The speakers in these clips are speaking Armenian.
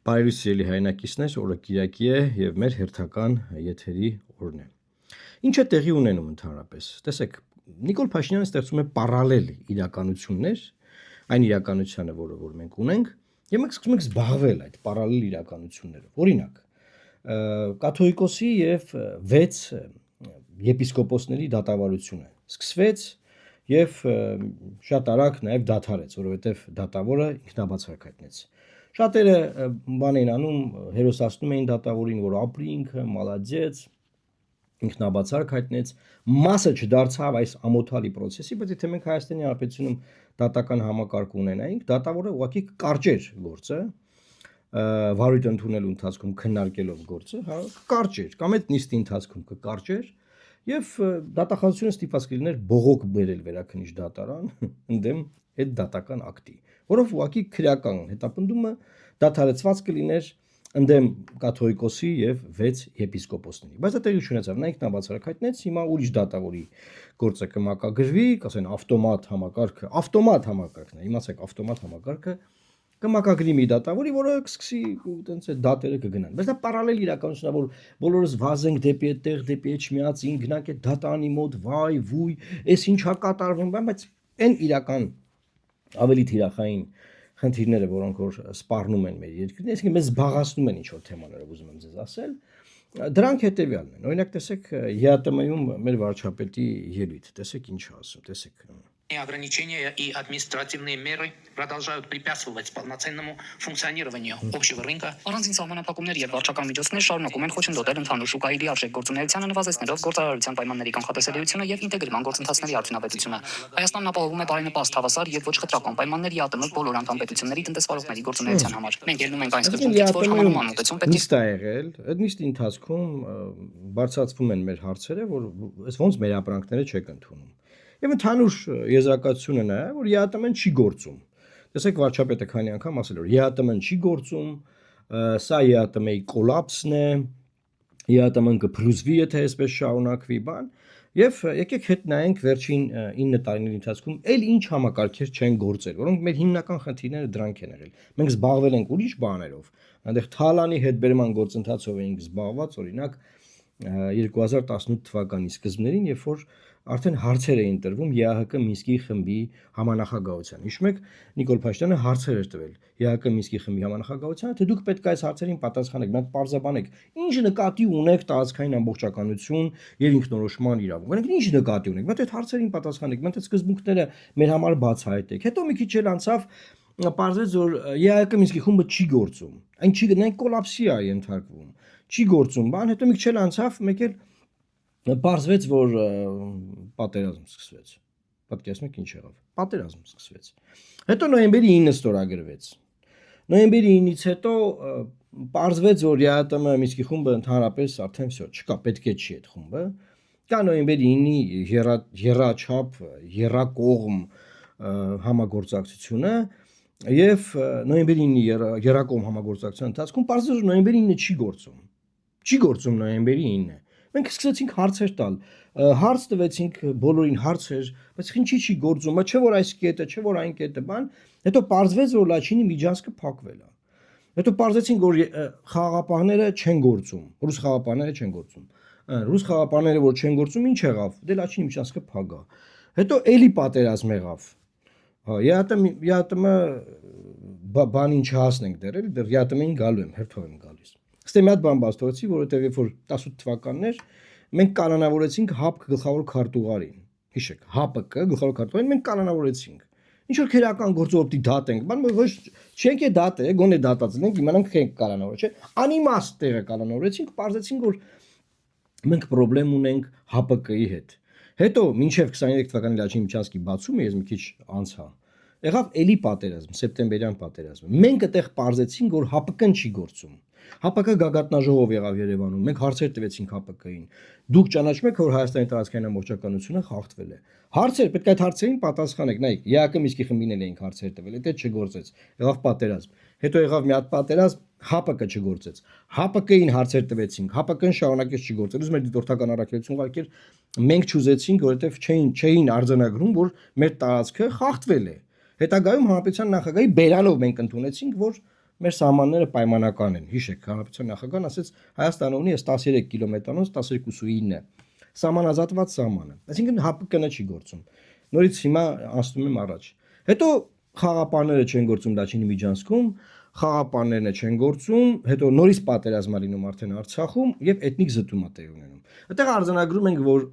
Բարի սիրելի հայրենակիցներ, օրը Կիրակի է եւ մեր հերթական եթերի օրն է։ Ինչ է տեղի ունենում ընդհանրապես։ Տեսեք, Նիկոլ Փաշինյանը ստեղծում է պարալել իրականություններ, այն իրականությանը, որ մենք ունենք, եւ մենք սկսում ենք զբաղվել այդ պարալել իրականություններով։ Օրինակ, կաթողիկոսի եւ 6 եպիսկոպոսների դատավարությունը սկսվեց եւ շատ արագ նաեւ դադարեց, որովհետեւ դատավորը ինքնաբացարկ հայտնեց։ Շատերը բան էին անում, հերոսացնում էին դատավորին, որ ապրի ինքը, մալադյեց, ինքնաբացարկ հայտնեց, մասը չդարձավ այս ամոթալի process-ի, բայց եթե մենք Հայաստանի Հանրապետությունում դատական համակարգ ունենայինք, դատավորը ուղղակի կկարճեր գործը, վարույթ ընդունելու ընթացքում քննարկելով գործը, հա, կկարճեր, կամ այդ նիստի ընթացքում կկարճեր, եւ դատախազությունը ստիպված կլիներ բողոք բերել վերաքննիչ դատարան ընդդեմ այդ դատական ակտի, որով ուղղակի քրեական հետապնդումը դադարեցված կլիներ ընդդեմ կաթողիկոսի եւ 6 եպիսկոպոսների։ Բայց դա տեղի չունեցավ, նա ինքնաբացարկ հայտնեց, հիմա ուրիշ դատավորի գործը կմակագրվի, ասեն ավտոմատ համակարգն է, իմացեք, ավտոմատ համակարգը կմակագրի մի դատավորի, որը կսկսի տենց այդ դատերը կգնան։ Բայց դա պարալել իրականությունն է, որ բոլորս վազենք դեպի այդտեղ, դեպի Էջմիածին, գնանք այդ դատարանի մոտ, վայ, վույ, էս ինչա կատարվում, բայց այն իրական ավելի թիրախային խնդիրները, որոնք որ սպառնում են մեր երկրին, այսինքն մեզ զբաղացնում են ինչ-որ թեմաներով, ուզում եմ ձեզ ասել, դրանք հետևյալն են։ Օրինակ, տեսեք, ԵԱՏՄ-ում մեր վարչապետի ելույթ, տեսեք ինչ ասում, տեսեք։ Ограничения и административные меры продолжают препятствовать полноценному функционированию общего рынка. Առանցին սահմանափակումներ եւ վարչական միջոցներ շարունակում են խոչընդոտել ընդհանուր շուկայի լիարժեք գործունեությանը, նվազեցնելով գործարարության պայմանների կանխատեսելիությունը եւ ինտեգրման գործընթացների արդյունավետությունը։ Հայաստանն ապահովում է բարենպաստ, հավասար եւ ոչ խտրական պայմաններ ԵԱՏՄ բոլոր անդամ պետությունների տնտեսվարողների գործունեության համար։ Մենք ելնում ենք այն սկզբունքից, որ համանման մոտեցում պետք է նիստ ա եղել, այդ նիստի ընթացքում բարձրացվում են մեր հարցերը, որ այս ոնց մեր ապրանքները չեք ընդունում։ Եվ ընդհանուր եզրակացությունը նա է, որ ԵԱՏՄ-ն չի գործում։ Տեսեք, վարչապետը քանի անգամ ասել որ ԵԱՏՄ-ն չի գործում, սա ԵԱՏՄ-ի կոլապսն է, ԵԱՏՄ-ն կփլուզվի, եթե այսպես շարունակվի, բան, եւ եկեք հետ նայենք վերջին 9 տարիների ընթացքում էլ ինչ համակարգեր չեն գործել, որոնք մեր հիմնական խնդիրները դրանք են եղել։ Մենք զբաղվել ենք ուրիշ բաներով, այնտեղ Թալանի հետբերման գործընթացով էինք զբաղված, օրինակ 2018 թվականի սկզբներին, երբ որ արդեն հարցեր էին տրվում ԵԱՀԿ Մինսկի խմբի համանախագահության։ Հիշում եք, Նիկոլ Փաշինյանը հարցեր էր տվել ԵԱՀԿ Մինսկի խմբի համանախագահությանը, թե դուք պետք է այս հարցերին պատասխանեք, մենք պարզաբանեք, ինչ նկատի ունեք տարածքային ամբողջականություն եւ ինքնորոշման իրավունք։ Օրինակ, ինչ նկատի ունեք, մենք այդ հարցերին պատասխանեք, մենք այդ սկզբունքները մեր համար բացահայտեք։ Հետո մի քիչ էլ անցավ, պարզվեց, որ ԵԱՀԿ Մինսկի խումբը չի գործում։ Այն չի գնային կոլապսի է ենթարկվում։ Չի գործում, բան, հետո մի քիչ էլ անցավ, մեկ էլ պարզվեց, որ պատերազմ սկսվեց։ Պատկերացնում եք ինչ եղավ։ Պատերազմ սկսվեց։ Հետո նոյեմբերի 9-ը ստորագրվեց։ Նոյեմբերի 9-ից հետո պարզվեց, որ ԵԱՏՄ Մինսկի խումբը ընդհանրապես արդեն всё, չկա, պետք է չի այդ խումբը։ Կա նոյեմբերի 9-ի եռաչափ, եռակողմ համագործակցությունը եւ նոյեմբերի 9-ի եռակողմ համագործակցության ընթացքում պարզվեց, որ նոյեմբերի 9-ը չի գործում։ Չի գործում նոյեմբերի 9-ը։ Մենք սկսեցինք հարցեր տալ, հարց տվեցինք բոլորին հարցեր, բայց ինչի չի գործում, բայց չէ որ այս կետը, չէ որ այն կետը, բան, հետո պարզվեց, որ Լաչինի միջանցքը փակվել է։ Հետո պարզեցինք, որ խաղաղապահները չեն գործում, ռուս խաղաղապահները չեն գործում։ Ռուս խաղաղապահները որ չեն գործում, ինչ եղավ։ Դե Լաչինի միջանցքը փակա։ Հետո էլի պատերազմ եղավ։ Հա, ԵԱՏՄ բանին չհասնենք դեռ, դեռ ԵԱՏՄ-ին գալու եմ, հերթով եմ գալիս։ Ստե մի հատ բան բաստորեցի, որովհետև երբ որ 18 թվականներ մենք կանոնավորեցինք ՀԱՊԿ գլխավոր քարտուղարին։ Հիշեք, ՀԱՊԿ գլխավոր քարտուղարին մենք կանոնավորեցինք։ Ինչ որ քերական գործողոպտի դատենք, բան ոչ չենք է դատը, գոնե դատածնենք, իմանանք ենք կանոնավոր, չէ։ Անիմաստ տեղը կանոնավորեցինք, պարզեցինք, որ մենք խնդրեմ ունենք ՀԱՊԿ-ի հետ։ Հետո մինչև 23 թվականի Լաչինի միջանցքի բացումը ես մի քիչ անցա։ Եղավ էլի պատերազմ, սեպտեմբերյան պատերազմը։ Մենք այդտեղ պարզեցինք, որ ՀԱՊԿ-ն չի գործում։ ՀԱՊԿ գագաթնաժողով եղավ Երևանում, մենք հարցեր տվեցինք ՀԱՊԿ-ին։ Դուք ճանաչում եք, որ Հայաստանի տարածքային ամբողջականությունը խախտվել է։ Հարցեր, պետք է այդ հարցերին պատասխանեք, նայեք, ԵԱՀԿ Մինսկի խմբին էլ էինք հարցեր տվել, դա չգործեց։ Եղավ պատերազմ։ Հետո եղավ մի հատ պատերազմ, ՀԱՊԿ չգործեց։ ՀԱՊԿ-ին հարցեր տվեցինք, ՀԱՊԿ-ն շարունակեց չգործել, ուզում էր դիտորդական առաքելություն ուղարկել, մենք չուզեցինք, որովհետև չէին արձանագրում, որ մեր տարածքը խախտվել է։ Հետագայում հանրապետության նախագահի բերանով մենք ընդունեցինք, որ մեր սահմանները պայմանական են։ Հիշեք, հանրապետության նախագահն ասաց Հայաստանը ունի 13 կիլոմետրանոց 12.9 սահմանազատված սահմանը։ Այսինքն ՀԱՊԿ-ն չի գործում։ Նորից հիմա անցնում եմ առաջ։ Հետո խաղապանները չեն գործում Լաչինի Միջանցքում, խաղապաններն չեն գործում, հետո նորից պատերազմա լինում արդեն Արցախում եւ էթնիկ զտում է տեղի ունենում։ Այդտեղ արձանագրում ենք, որ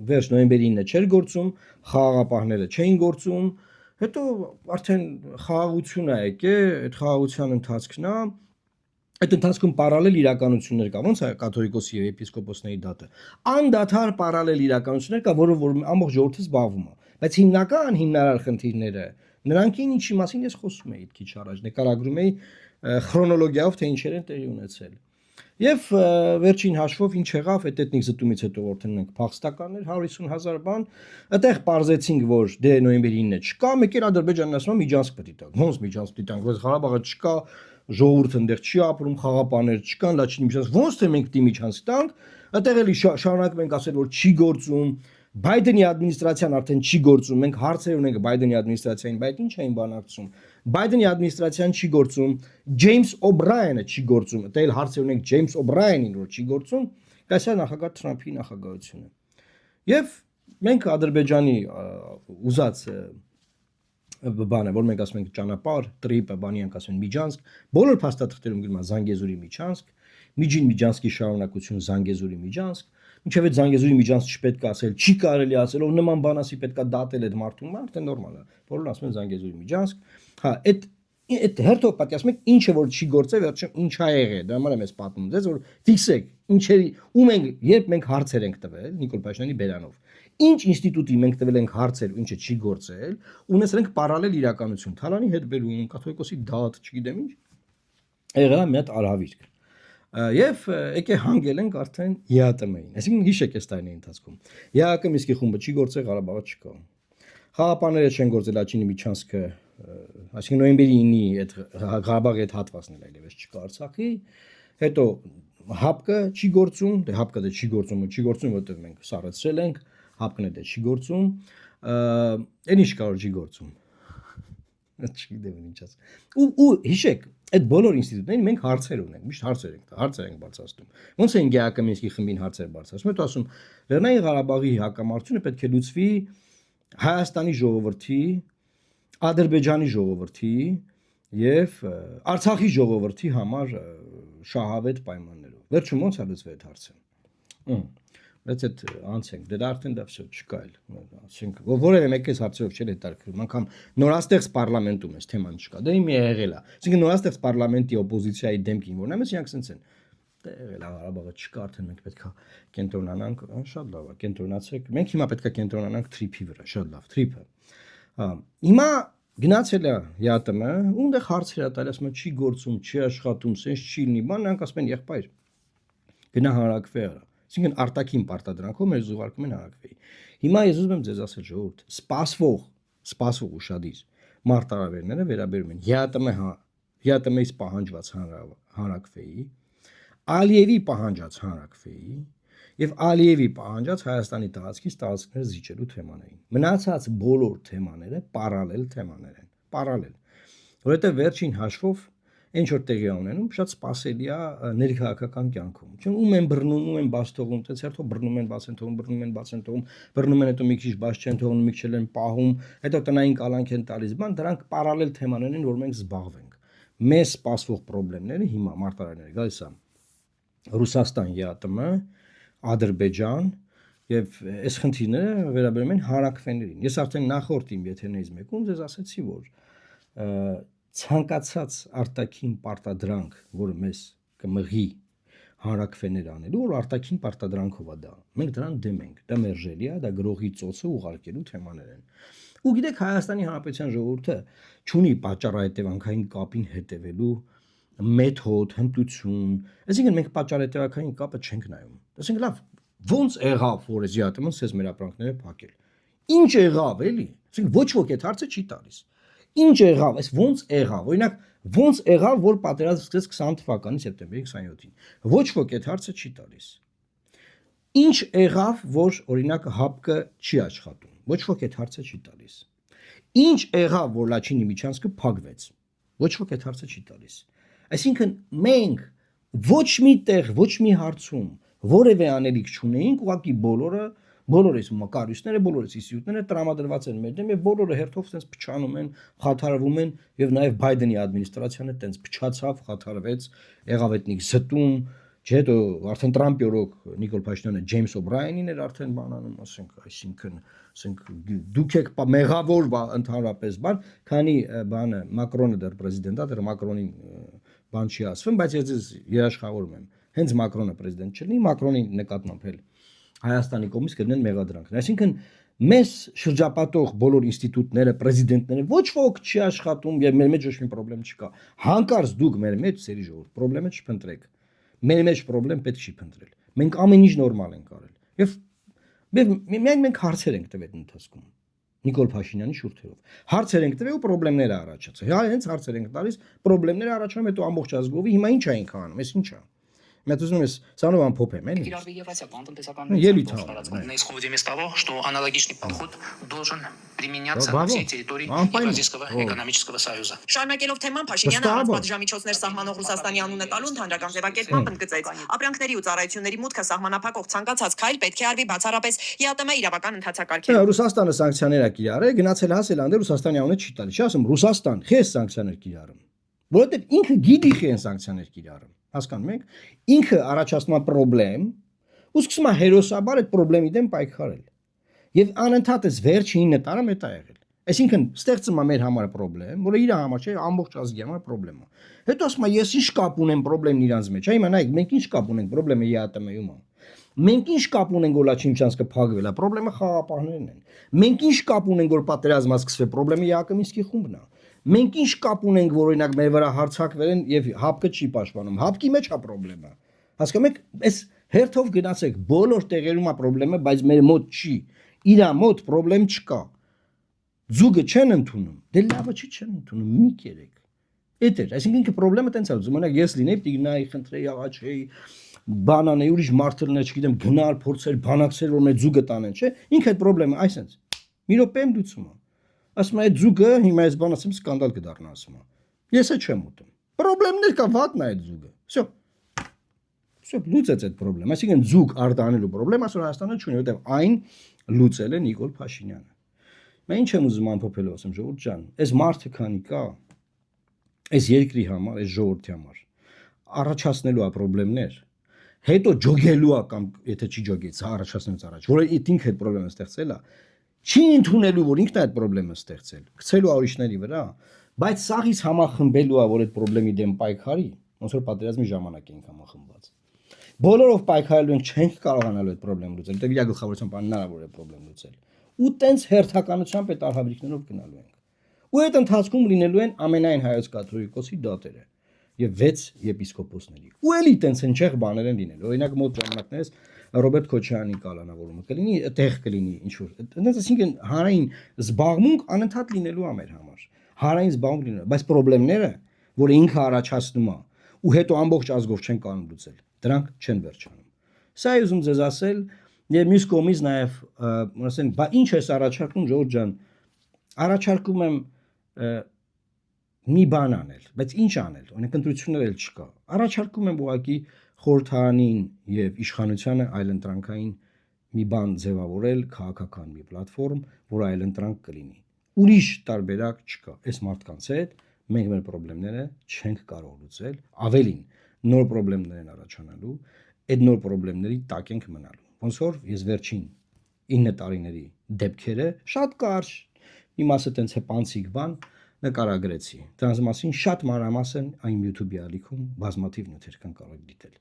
վերջ նոյեմբերի 9-ը չէր գործում, խաղապահները չէին գործում, հետո արդեն խաղաղություն է եկել, այդ խաղաղության ընթացքն է, այդ ընթացքում պարալել իրականություններ կա, ոնց է կաթողիկոսի եւ եպիսկոպոսների դատը։ Անդադար պարալել իրականություններ կա, որով որ ամբողջ ժողովուրդը զբաղվում է, բայց հիմնական հիմնարար խնդիրները նրանք են, ինչի մասին ես խոսում էի քիչ առաջ, նկարագրում էի քրոնոլոգիայով, թե ինչեր են տեղի ունեցել։ Եվ վերջին հաշվով ինչ եղավ այդ էթնիկ զտումից հետո որտեղ մենք փախստականներ 150,000 բան, այդտեղ պարզեցինք, որ դե նոյեմբերի 9-ը չկա, մեկ էլ Ադրբեջանն ասում է Միջանցք պետք է տանք։ Ոնց Միջանցք պետք է տանք, որ Ղարաբաղը չկա, ժողովուրդը այնտեղ չի ապրում, խաղապաներ չկան, Լաչինի Միջանցք, ոնց թե մենք դի Միջանցք տանք, այդտեղ էլի շարունակում ենք ասել, որ չի գործում, Բայդենի ադմինիստրացիան արդեն չի գործում, մենք հարցեր ունենք Բայդենի ադմինիստրացիային, բայց ինչ էին բանակցում։ Բայդենի ադմինիստրացիան չի գործում, Ջեյմս Օբրայենը չի գործում, դա էլ հարցեր ունենք Ջեյմս Օբրայենին, որ չի գործում, կասա նախագահ Թրամփի նախագահությունը։ Եվ մենք Ադրբեջանի ուզած բանը, որ մենք ասում ենք ճանապարհ, տրիպը, բանի ենք ասում Միջանցք, բոլոր փաստաթղթերում գրում է Զանգեզուրի Միջանցք, Միջին Միջանցքի շարունակություն Զանգեզուրի Միջանցք, ինչեւ այդ Զանգեզուրի Միջանցք չպետք է ասել, չի կարելի ասել, ով նման բան ասի պետք է դատել այդ մարդուն, արդեն նորմալ է։ Բոլորն ասում են Զանգեզուրի Միջանցք, հա, այդ հերթով պատի ասում եք ինչը որ չի գործել, վերջում ինչ ա եղել, դա համար եմ ես պատմում ձեզ, որ ֆիքսեք, ինչերի ու մենք երբ մենք հարցեր ենք տվել Նիկոլ Փաշինյանի բերանով, ինչ ինստիտուտի մենք տվել ենք հարցեր, ինչը չի գործել, ունեցել ենք պարալել իրականություն, Թալանի հետ բերում, կաթողիկոսի դատ, չգիտեմ ինչ, եղել է մի հատ արհավիրք։ Եվ եկե հանգել ենք արդեն ԵԱՏՄ-ին։ Այսինքն հիշեք այս տարիների ընթացքում։ ԵԱԿ Միսկի խումբը չի գործել, Ղարաբաղը չկա։ Խաղապանները չեն գործել Լաչինի Միջանցքը, այսինքն նոյեմբերի 9-ի այդ Ղարաբաղի այդ հատվածն էլ այլևս չկա Արցախի։ Հետո ՀԱՊԿ-ը չի գործում, դե ՀԱՊԿ-ը չի գործում, որտեղ մենք սառեցրել ենք, ՀԱՊԿ-ն էլ չի գործում։ Այն ինչ կա որ չի գործում։ Չգիտեմ ինչ ասեմ։ Ու հիշեք, այդ բոլոր ինստիտուտներին մենք հարցեր ունենք, միշտ հարցեր ենք բարձրացնում։ Ոնց են ԳԱԿ Մինսկի խմբին հարցեր բարձրացնում, հետո ասում Լեռնային Ղարաբաղի հակամարտությունը պետք է լուծվի Հայաստանի ժողովրդի, Ադրբեջանի ժողովրդի եւ Արցախի ժողովրդի համար շահավետ պայմաններով։ Վերջում ոնց է լուծվել այդ հարցը։ Բայց այդ անցենք, դե արդեն դա վсё չկա էլ, ասենք, որևէ մեկը հարցերով չէ հետարկվում, անգամ նորաստեղծ պարլամենտում էս թեման չկա, դա իմի եղել է, այսինքն նորաստեղծ պարլամենտի օպոզիցիայի դեմքին որնամես իրանք սենց են, դա եղել է Ղարաբաղը չկա, արդեն մենք պետք է կենտրոնանանք, շատ լավ է, կենտրոնացեք, մենք հիմա պետք է կենտրոնանանք թրիփի վրա, շատ լավ, թրիփը, հիմա գնացել է ԵԱՏՄ, ունդեղ հարցեր է տալի, ասում է չի գործում, չի աշխատում, սենց չի լինի, բան նրանք ասում են եղբայր, գնա հարակվի արա։ Այսինքն արտաքին պարտադրանքով մեր զուգարկում են հարակվեի։ Հիմա ես ուզում եմ ձեզ ասել ժողովուրդ, սպասվող ուշադիր մարտահրավերները վերաբերում են ԵԱՏՄ-ից պահանջված հարակվեի, Ալիևի պահանջած հարակվեի եւ Ալիևի պահանջած Հայաստանի տարածքից տարածքներ զիջելու թեմաներին։ Մնացած բոլոր թեմաները պարալել թեմաներ են, պարալել։ Որովհետեւ վերջին հաշվով ինչ որ տեղի ունենում, շատ սпасելի է ներքաղաքական կյանքում։ Չուն ում են բռնում, ում են բաց թողում, տենց հերթով բռնում են, բաց են թողում, բռնում են, բաց են թողում, բռնում են հետո մի քիչ բաց չեն թողնում, մի քիչ են պահում, հետո տնային կալանք են տալիս, բան, դրանք պարալել թեմաներ են, որ մենք զբաղվենք։ Մեզ սպասվող խնդիրները հիմա մարտահրավերները գալիս է Ռուսաստան, ԵԱՏՄ, Ադրբեջան եւ այս խնդիրները վերաբերում են հարակվեներին։ Ես արդեն նախորդ իմ եթերներից մեկում ձեզ ասացի, որ ցանկացած արտաքին պարտադրանք, որը մեզ կմղի հարակվեներ անելու, որ արտաքին պարտադրանքով է դա։ Մենք դրան դեմ ենք։ Դա մերժելի է, դա գրողի ծոցը ուղարկելու թեմաներ են։ Ու գիտեք, Հայաստանի Հանրապետության ժողովուրդը չունի պատճառահետևանքային կապին հետևելու մեթոդ, հմտություն։ Այսինքն մենք պատճառահետևանքային կապը չենք նայում։ Ասենք լավ, ոնց եղավ, որ այս ԵԱՏՄ-ն ցեզ մեր ապրանքները փակել։ Ինչ եղավ, էլի։ Ասենք ոչ ոք այդ հարցը չի տալիս։ Ինչ եղավ, այս ոնց եղավ, օրինակ ոնց եղավ, որ պատերազմը սկսեց 20 թվականի սեպտեմբերի 27-ին։ Ոչ ոք այդ հարցը չի տալիս։ Ինչ եղավ, որ օրինակ ՀԱՊԿ-ը չի աշխատում։ Ոչ ոք այդ հարցը չի տալիս։ Ինչ եղավ, որ Լաչինի Միջանցքը փակվեց։ Ոչ ոք այդ հարցը չի տալիս։ Այսինքն մենք ոչ մի տեղ, ոչ մի հարցում որևէ անելիք չունեինք, ուղղակի բոլորս կառույցները, բոլորս ինստիտուտները տրամադրված են մեր դեմ եւ բոլորը հերթով sense փչանում են, խաթարվում են եւ նաեւ Բայդենի ադմինիստրացիան է տենց փչացավ, խաթարվեց, եղավ էթնիկ զտում, չէ՞ դու արդեն Տրամպի օրոք Նիկոլ Փաշինյանը Ջեյմս Օբրայենին էր արդեն բանանում, այսինքն դուք եք մեղավոր ընդհանրապես քանի բանը Մակրոնը դեռ պրեզիդենտ է, դեռ Մակրոնին բան չի ասվում, բայց ես երաշխավորում եմ, հենց Մակրոնը պրեզիդենտ չլինի, Մակրոնի նկատմամբ էլ Հայաստանի կողմից կդնեն մեղադրանքներ։ Այսինքն մեզ շրջապատող բոլոր ինստիտուտները, պրեզիդենտները ոչ ոք չի աշխատում եւ մեր մեջ ոչ մի խնդրեմ չկա։ Հանկարծ դուք մեր մեջ ծերի ժողով խնդրեմը չփնտրեք։ Մեր մեջ խնդրեմ պետք չի փնտրել։ Մենք ամեն ինչ նորմալ ենք արել։ Եվ մենք հարցեր ենք տվել ընթացքում Նիկոլ Փաշինյանի շուրթերով։ Հարցեր ենք տվել ու խնդիրներ առաջացել։ Հենց հարցեր ենք տալիս, խնդիրներ առաջանում, հետո ամբողջ ազգովի հիմա ինչ ենք անում, այս ինչա։ Մենք ուզում ենք սանով ամփոփեմ, էլի։ Կիրառվի եւ այսական տնտեսական Исходим из того, что аналогичный подход должен применяться на всей территории Евразийского экономического союза. Շարունակելով թեման Փաշինյանը առանց պատժամիջոցներ սահմանող Ռուսաստանի անունը տալու ընդհանրական ձևակերպմամբ ընդգծեց. Ապրանքների ու ծառայությունների մուտքը սահմանափակող ցանկացած քայլ պետք է արվի բացառապես ԵԱՏՄ իրավական ընթացակարգերով։ Ռուսաստանը սանկցիաներ է կիրառել, գնացել հասել անդեր Ռուսաստանի անունը չի տալի։ Չի ասում Ռուսաստան, խես սանկցիաներ կիրառում։ Որովհետև ինքը գիտի խեն սանկցիաներ կիրառում։ Հասկանում եք, ինքը առաջացնում է խնդրեմ, ու սկսում է հերոսաբար այդ խնդրեմի դեմ պայքարել։ Եվ անընդհատ էս վերջին 9 տարում է դա եղել։ Այսինքն ստեղծում է մեր համար խնդրեմ, որը իր համար չէ, ամբողջ ազգի համար խնդրեմ է։ Հետո ասում է ես ինչ կապ ունեմ խնդրեմն իրանց մեջ։ Հիմա նայեք, մենք ինչ կապ ունենք խնդրեմը ԵԱՏՄ-ում է։ Մենք ինչ կապ ունենք որ Լաչինչանսկը փակվել է, խնդրեմը խաղապահներն են։ Մենք ինչ կապ ունենք որ պատերազմը սկսվել, խնդրեմը Յակոմինսկի խումբն է։ Մենք ինչ կապ ունենք որ օրինակ մեր վրա հարցակվել են եւ հապկը չի պաշտպանում։ Հապկի մեջ է խնդրեմը։ Հասկանում եք, այս հերթով գնացեք բոլոր տեղերում է խնդրեմը, բայց մեր մոտ չի։ Իրա մոտ խնդրեմ չկա։ Ձուգը չեն ընդունում։ Դե լավը չի չեն ընդունում, մի կերեք։ Էդ է, այսինքն ինքը խնդրեմը տենց է ուզում, օրինակ ես լինեի Տիգնայի խնդրեի աղաչեի բանանեի ուրիշ մարդը լիներ, չգիտեմ, գնալ փորձեր, բանակցել որ մեր ձուգը տանեն, չէ՞։ Ինքը այդ խնդրեմը այսպես։ Մի րոպեում լուծում է։ Ասում է այդ ձուգը հիմա այս բան ասեմ սկանդալ կդառնա ասում է։ Ես է չեմ ուտում։ Խնդիրներ կա վատն է այդ ձուգը։ Всё լուծեց այդ խնդրեմ։ Այսինքն ձուգ արտանելու խնդրեմ ասում Հայաստանը չունի, որովհետև այն լուծել է Նիկոլ Փաշինյանը։ Մենք ինչ եմ ուզում ամփոփելով ասեմ ժողովուրդ ջան, այս մարդը քանի կա, այս երկրի համար, այս ժողովրդի համար առաջացնելու է խնդիրներ, հետո ջոգելու է կամ եթե չի ջոգեց, առաջացնելուց առաջ, որը ինքը այդ խնդրեմը ստեղծել է, չի ընդունելու որ ինքն է այդ խնդրեմը ստեղծել, գցելու է ուրիշների վրա, բայց սաղից համախմբելու է որ այդ խնդրեմի դեմ պայքարի, ոնց որ պատերազմի ժամանակ ենք համախմբված։ Բոլորով պայքարելու ենք չենք կարողանալու այդ խնդրեմը լուծել, դե իր գլխավորությամբ անհնարավոր է խնդրեմ լուծել։ Ու տենց հերթականությամբ այդ արհավիրքներով գնալու ենք։ Ու այդ ընթացքում լինելու են ամենայն հայոց կաթողիկոսի դատերը եւ 6 եպիսկոպոսների։ Ու էլի տենց հնչեղ բաներ են լինելու։ Օրինակ մոտ ժամանակներս Ռոբերտ Քոչարյանի կալանավորումը կլինի, այդտեղ կլինի ինչ որ։ Այդպես այսինքն հանրային զբաղմունք անընդհատ լինելու է մեր համար։ Հանրային զբաղմունք լինելու, բայց խնդիրները, որ ինքը առաջացնում է, ու հետո ամբողջ ազգով չեն կարող լուծել, դրանք չեն վերջանում։ Սա է ուզում ձեզ ասել, եւ մյուս կողմից նաեւ, ասենք, բա ինչ ես առաջարկում ժողովուրդ ջան։ Առաջարկում եմ մի բան անել, բայց ինչ անել, օրինակ ընտրություններ էլ չկա։ Առաջարկում եմ ուղղակի խորհրդարանին եւ իշխանությանը այլընտրանքային մի բան ձևավորել, քաղաքական մի պլատֆորմ, որ այլընտրանք կլինի։ Ուրիշ տարբերակ չկա։ Այս մարդկանց հետ մենք մեր խնդիրները չենք կարող լուծել, ավելին նոր խնդիրներ են առաջանալու, այդ նոր խնդիրների տակ ենք մնալու։ Ոնց որ ես վերջին 9 տարիների դեպքերը շատ կարճ մի մասը տենց հպանցիկ բան նկարագրեցի։ Դրանց մասին շատ մանրամասն այն YouTube-ի ալիքում բազմաթիվ նյութեր կան կարող դիտել։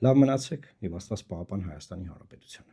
Լավ մնացեք եւ Աստված պահապան Հայաստանի Հանրապետությանը։